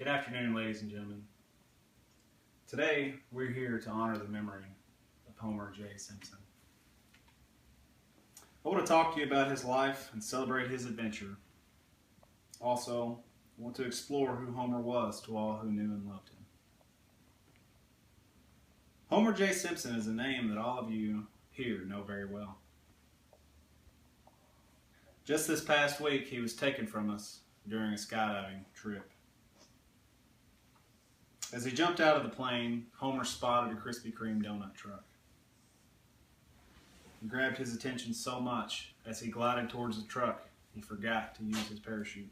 Good afternoon, ladies and gentlemen. Today, we're here to honor the memory of Homer J. Simpson. I want to talk to you about his life and celebrate his adventure. Also, I want to explore who Homer was to all who knew and loved him. Homer J. Simpson is a name that all of you here know very well. Just this past week, he was taken from us during a skydiving trip. As he jumped out of the plane, Homer spotted a Krispy Kreme donut truck. He grabbed his attention so much as he glided towards the truck, he forgot to use his parachute.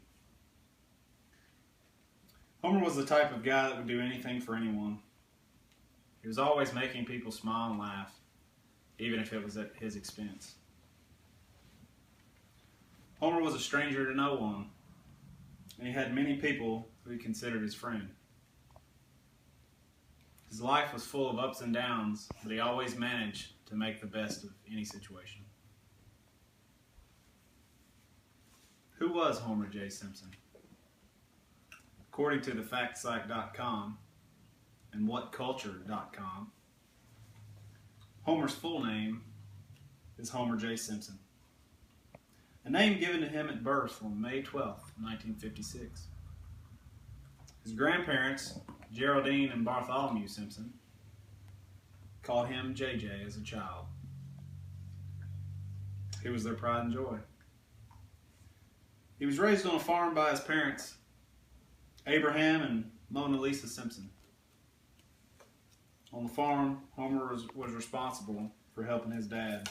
Homer was the type of guy that would do anything for anyone. He was always making people smile and laugh, even if it was at his expense. Homer was a stranger to no one, and he had many people who he considered his friend. His life was full of ups and downs, but he always managed to make the best of any situation. Who was Homer J. Simpson? According to thefactsite.com and whatculture.com, Homer's full name is Homer J. Simpson, a name given to him at birth on May 12, 1956. His grandparents, Geraldine and Bartholomew Simpson, called him JJ as a child. He was their pride and joy. He was raised on a farm by his parents, Abraham and Mona Lisa Simpson. On the farm, Homer was responsible for helping his dad.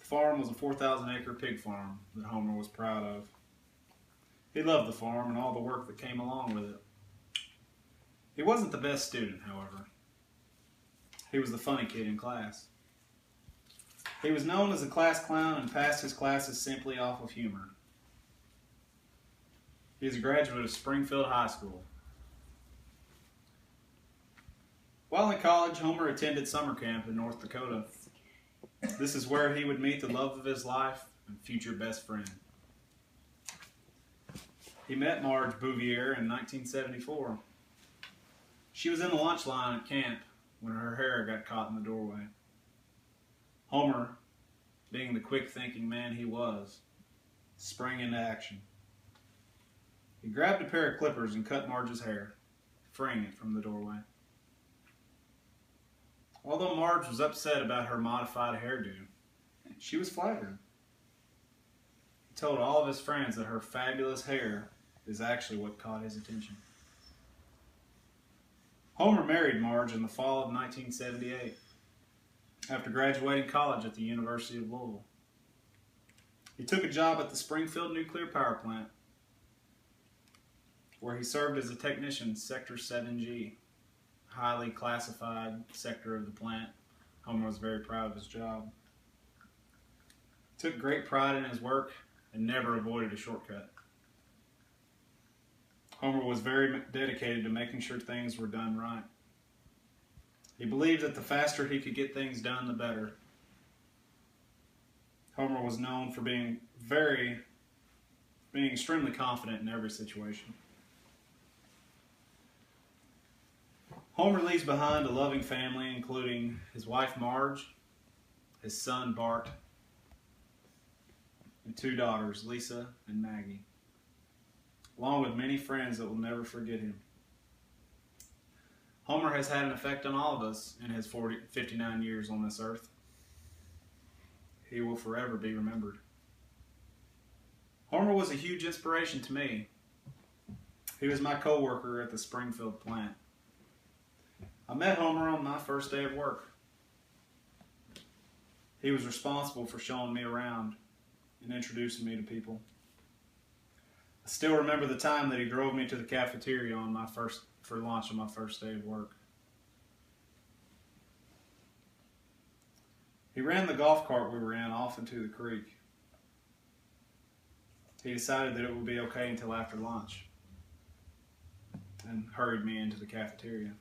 The farm was a 4,000-acre pig farm that Homer was proud of. He loved the farm and all the work that came along with it. He wasn't the best student, however. He was the funny kid in class. He was known as a class clown and passed his classes simply off of humor. He is a graduate of Springfield High School. While in college, Homer attended summer camp in North Dakota. This is where he would meet the love of his life and future best friend. He met Marge Bouvier in 1974. She was in the lunch line at camp when her hair got caught in the doorway. Homer, being the quick-thinking man he was, sprang into action. He grabbed a pair of clippers and cut Marge's hair, freeing it from the doorway. Although Marge was upset about her modified hairdo, she was flattered. He told all of his friends that her fabulous hair is actually what caught his attention. Homer married Marge in the fall of 1978 after graduating college at the University of Louisville. He took a job at the Springfield Nuclear Power Plant, where he served as a technician, Sector 7G, a highly classified sector of the plant. Homer was very proud of his job. He took great pride in his work and never avoided a shortcut. Homer was very dedicated to making sure things were done right. He believed that the faster he could get things done, the better. Homer was known for being extremely confident in every situation. Homer leaves behind a loving family, including his wife Marge, his son Bart, and two daughters, Lisa and Maggie, along with many friends that will never forget him. Homer has had an effect on all of us in his 59 years on this earth. He will forever be remembered. Homer was a huge inspiration to me. He was my co-worker at the Springfield plant. I met Homer on my first day of work. He was responsible for showing me around and introducing me to people. I still remember the time that he drove me to the cafeteria for lunch on my first day of work. He ran the golf cart we were in off into the creek. He decided that it would be okay until after lunch and hurried me into the cafeteria.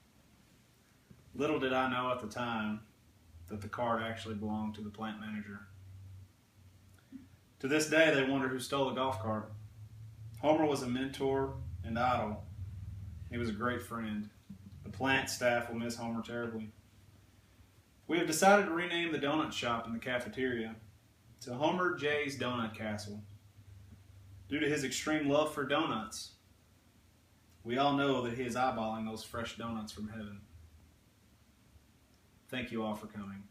Little did I know at the time that the cart actually belonged to the plant manager. To this day, they wonder who stole the golf cart. Homer was a mentor and idol He was a great friend. The plant staff will miss Homer terribly. We have decided to rename the donut shop in the cafeteria to Homer J's Donut Castle. Due to his extreme love for donuts, we all know that he is eyeballing those fresh donuts from heaven. Thank you all for coming.